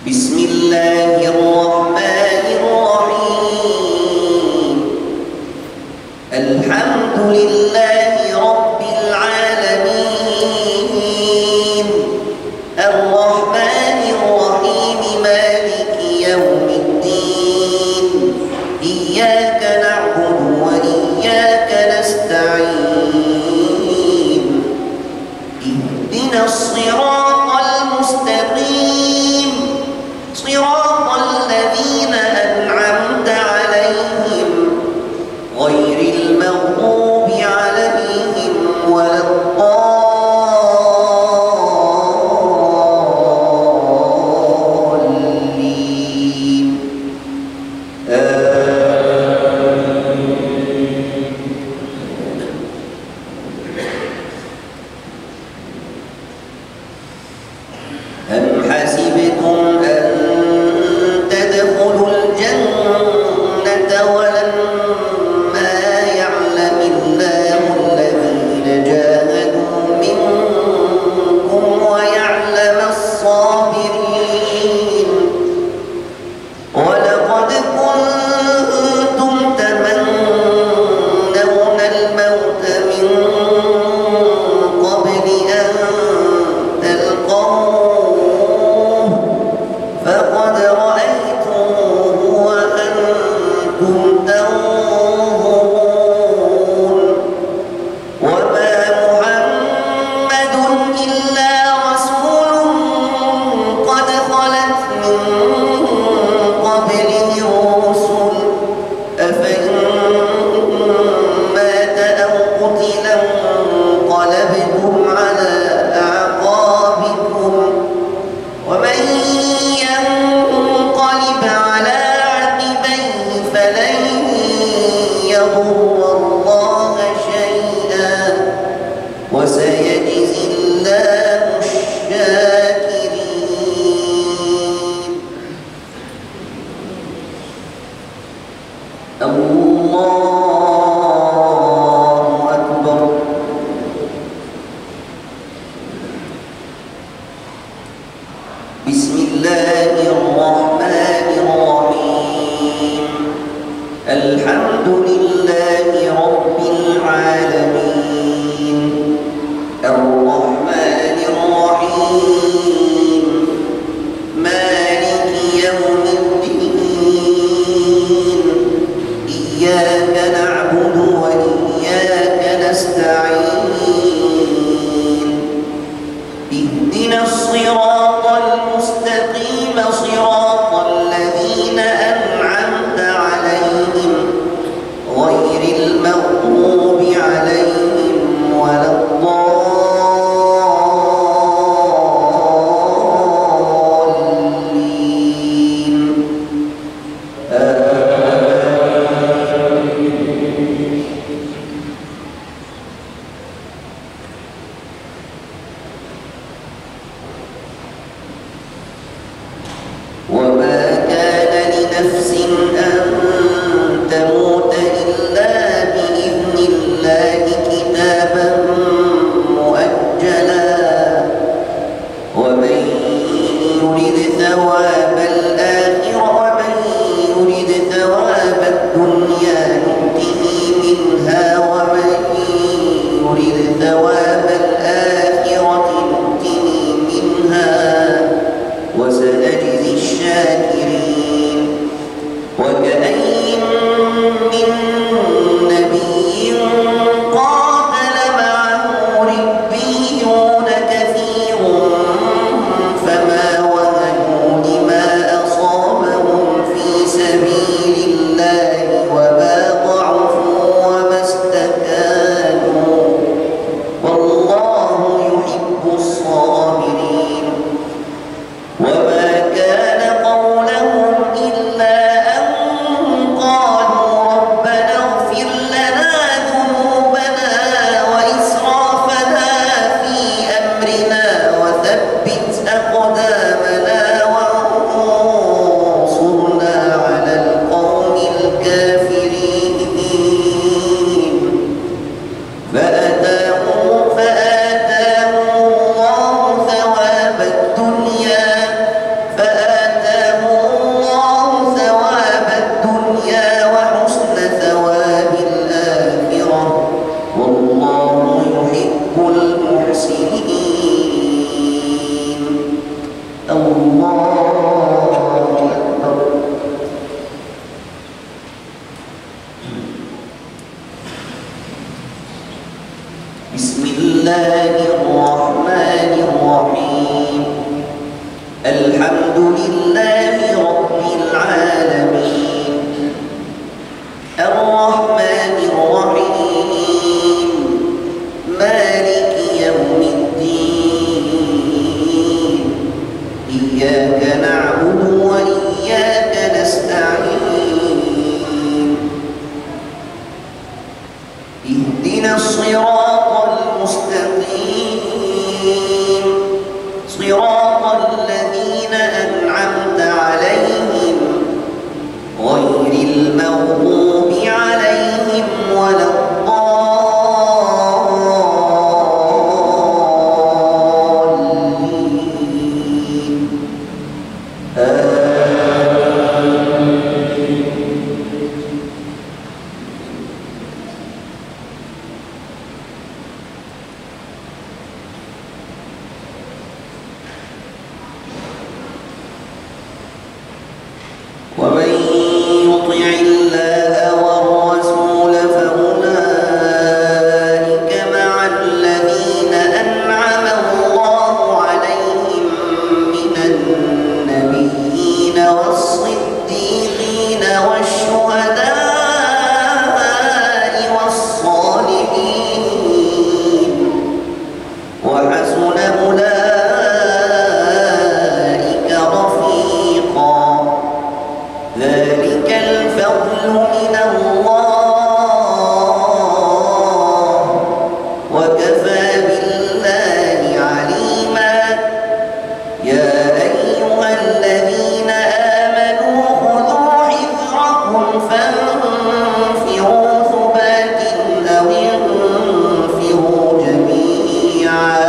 بسم الله الرحمن الرحيم. الحمد لله رب العالمين، الرحمن الرحيم، مالك يوم الدين. إياك نعبد وإياك نستعين. اهدنا الصراط المستقيم، صراط الذين أنعمت عليهم غير المغضوب عليهم ولا الضالين. أم حسبتم أن تدخلوا الجنة ولما يعلم الله الذين جاهدوا منكم ويعلم الصابرين. ولقد كنتم تمنون الموت من قبل أن تلقوه فقد رأيتموه وأنتم تنظرون. وما محمد إلا رسول قد خلت من قبله الرسل، أفإن مات أو قتل انقلبتم على أعقابكم، ومن ينقلب على عقبيه فلن يضر الله شيئا وسيجزي الله الشاكرين. الله أكبر. بسم الله الرحمن الرحيم. الحمد لله رب العالمين، الرحمن الرحيم، مالك يوم الدين. إياك نعبد وإياك نستعين. اهدنا الصراط المستقيم، صراط الذين أنعمت عليهم غير المغضوب عليهم ولا الضالين. وما كان لنفس أن تموت إلا بإذن الله كتابا مؤجلا. ومن يرد ثواب الآخرة ومن يرد ثواب الدنيا نؤته منها ومن يرد ثواب الآخرة نؤته منها وسنجزي الشاكرين. وكأين من نبي قاتل معه ربيون كثير فما وهنوا لما أصابهم في سبيل الله وما ضعفوا وما استكانوا والله يحب الصابرين. وما كان قولهم إلا أن قالوا ربنا الله أكبر. بسم الله الرحمن الرحيم. الحمد لله رب العالمين الرحمن الرحيم مالك يوم الدين إياك نعبد وإياك نستعين اهدنا الصراط المستقيم صراط الذين أنعمت عليهم غير المغضوب عليهم ولا الضالين ومن يطع الله والرسول فأولئك مع الذين أنعم الله عليهم من النبيين والصديقين والشهداء والصالحين وحسن أولئك رفيقا ذلك الفضل من الله وكفى بالله عليما يا أيها الذين آمنوا خذوا حذركم فانفروا ثبات أو انفروا جميعا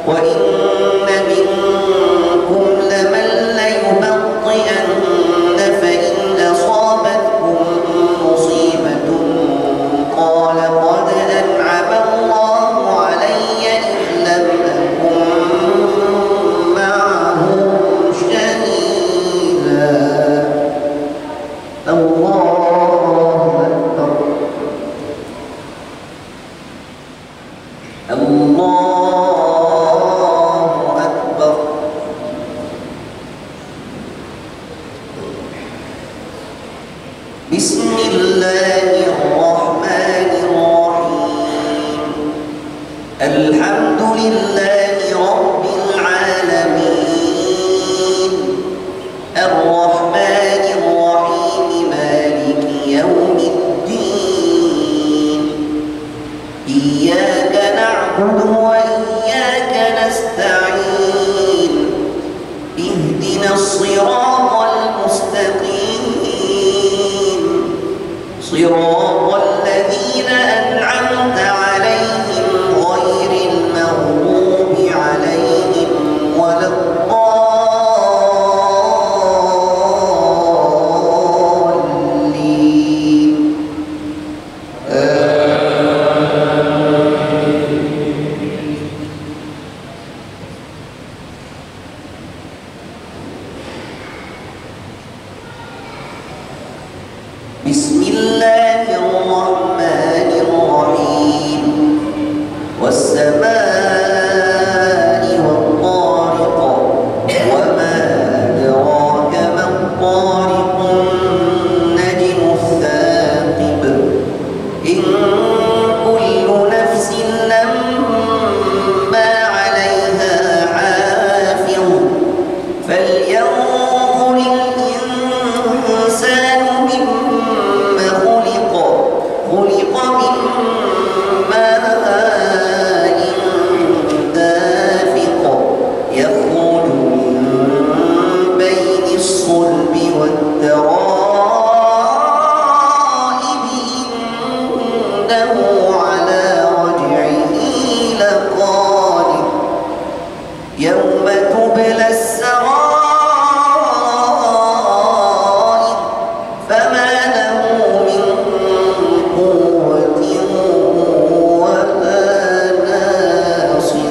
وإن منكم لمن ليبطئن فإن أصابتكم مصيبة قال قد أنعم الله علي إذ لم أكن معهم شهيدا الله أكبر الله أكبر. بسم الله الرحمن الرحيم الحمد لله رب العالمين الرحمن الرحيم مالك يوم الدين إياك نعبد وإياك نستعين اهدنا الصراط المستقيم صراط الذين أنعمت عليهم غير المغضوب عليهم ولا الضالين بسم الله الرحمن الرحيم والسماء والطارق وما أدراك ما الطارق النجم الثاقب إن كل نفس لما عليها حافظ فلينظر الإنسان مما خلق من ماء دافق يخرج من بين الصلب والترائب إنه على رجعه لقادر يوم تبلى السرائر فما له من قوة ولا ناصر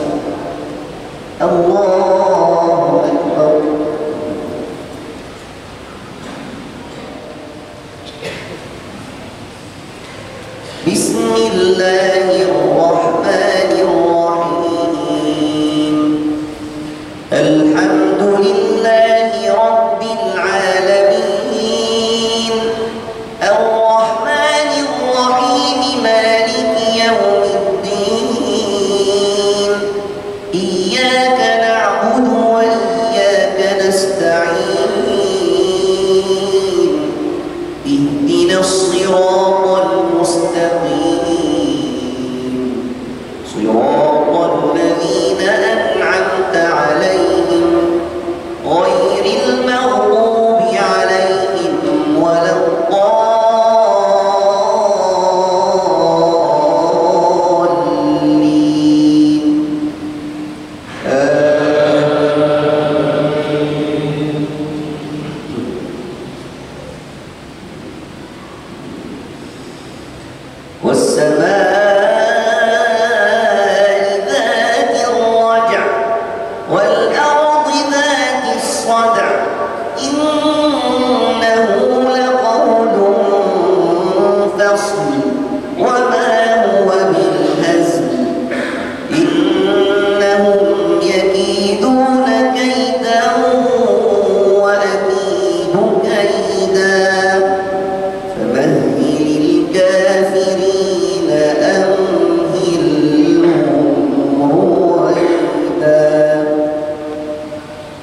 الله أكبر.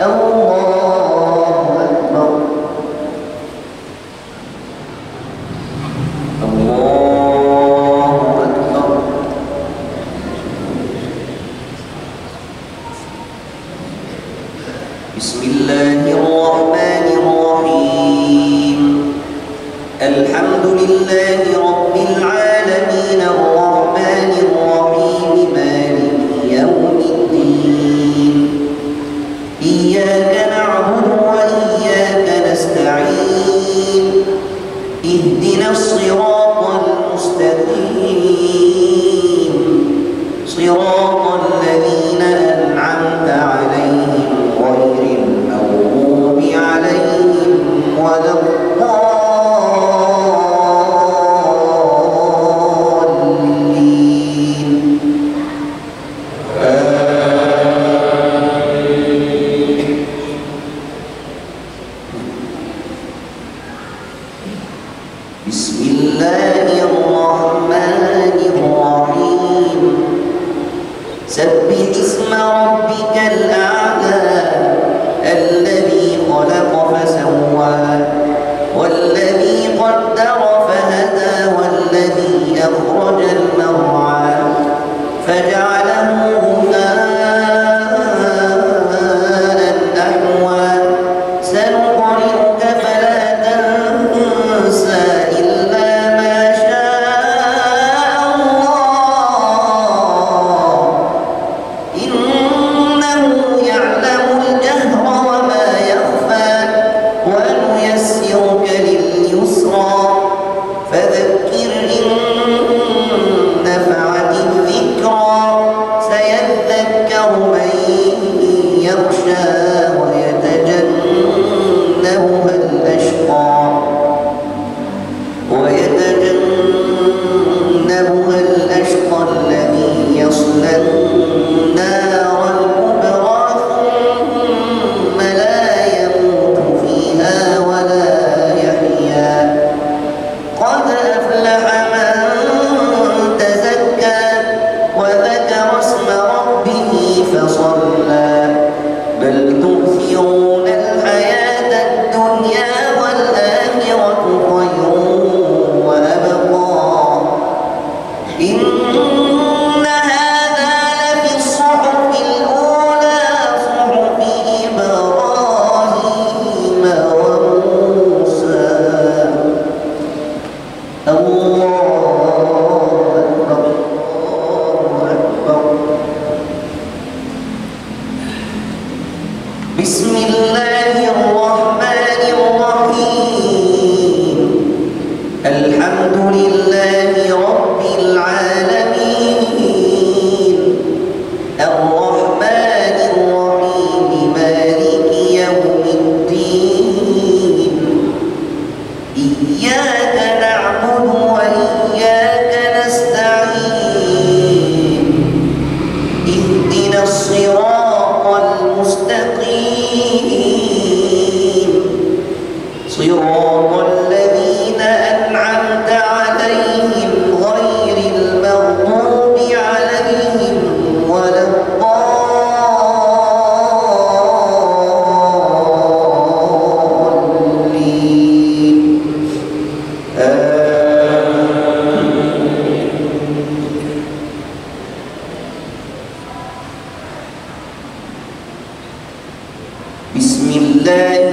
الله أكبر. الله أكبر. بسم الله الرحمن الرحيم. الحمد لله رب العالمين الرحمن الرحيم مالك يوم الدين. إياك نعبد وإياك نستعين. اهدنا الصراط المستقيم صراط الذين أنعمت عليهم غير المغضوب عليهم ولا الضالين. بسم الله الرحمن الرحيم. سبح اسم ربك الأعلى الذي خلق فسوى والذي قدر فهدى والذي أخرج المرعى فجعله غثاء أحوى. سنقرئك فلا تنسى إلا ما شاء الله إنه يعلم الجهر وما يخفى. ونيسرك لليسرى فذكر إن نفعت الذكرى. سيذكر من يخشى ويتجنبها الأشقى الذي يصلى النار الكبرى ثم لا يموت فيها ولا يحيا. قد أفلح من تزكى وذكر اسم ربه فصلى. بل تؤثرون الحياة الدنيا والآخرة خير وأبقى. إن هذا لفي الصحف الأولى صحف إبراهيم وموسى. الله أكبر. الله أكبر. بسم الله الرحمن الرحيم. الحمد لله رب العالمين الرحمن الرحيم مالك يوم الدين. إياك نعبد وإياك نستعين. اهدنا الصراط المستقيم صراط الذين أنعمت عليهم غير المغضوب عليهم ولا الضالين. بسم الله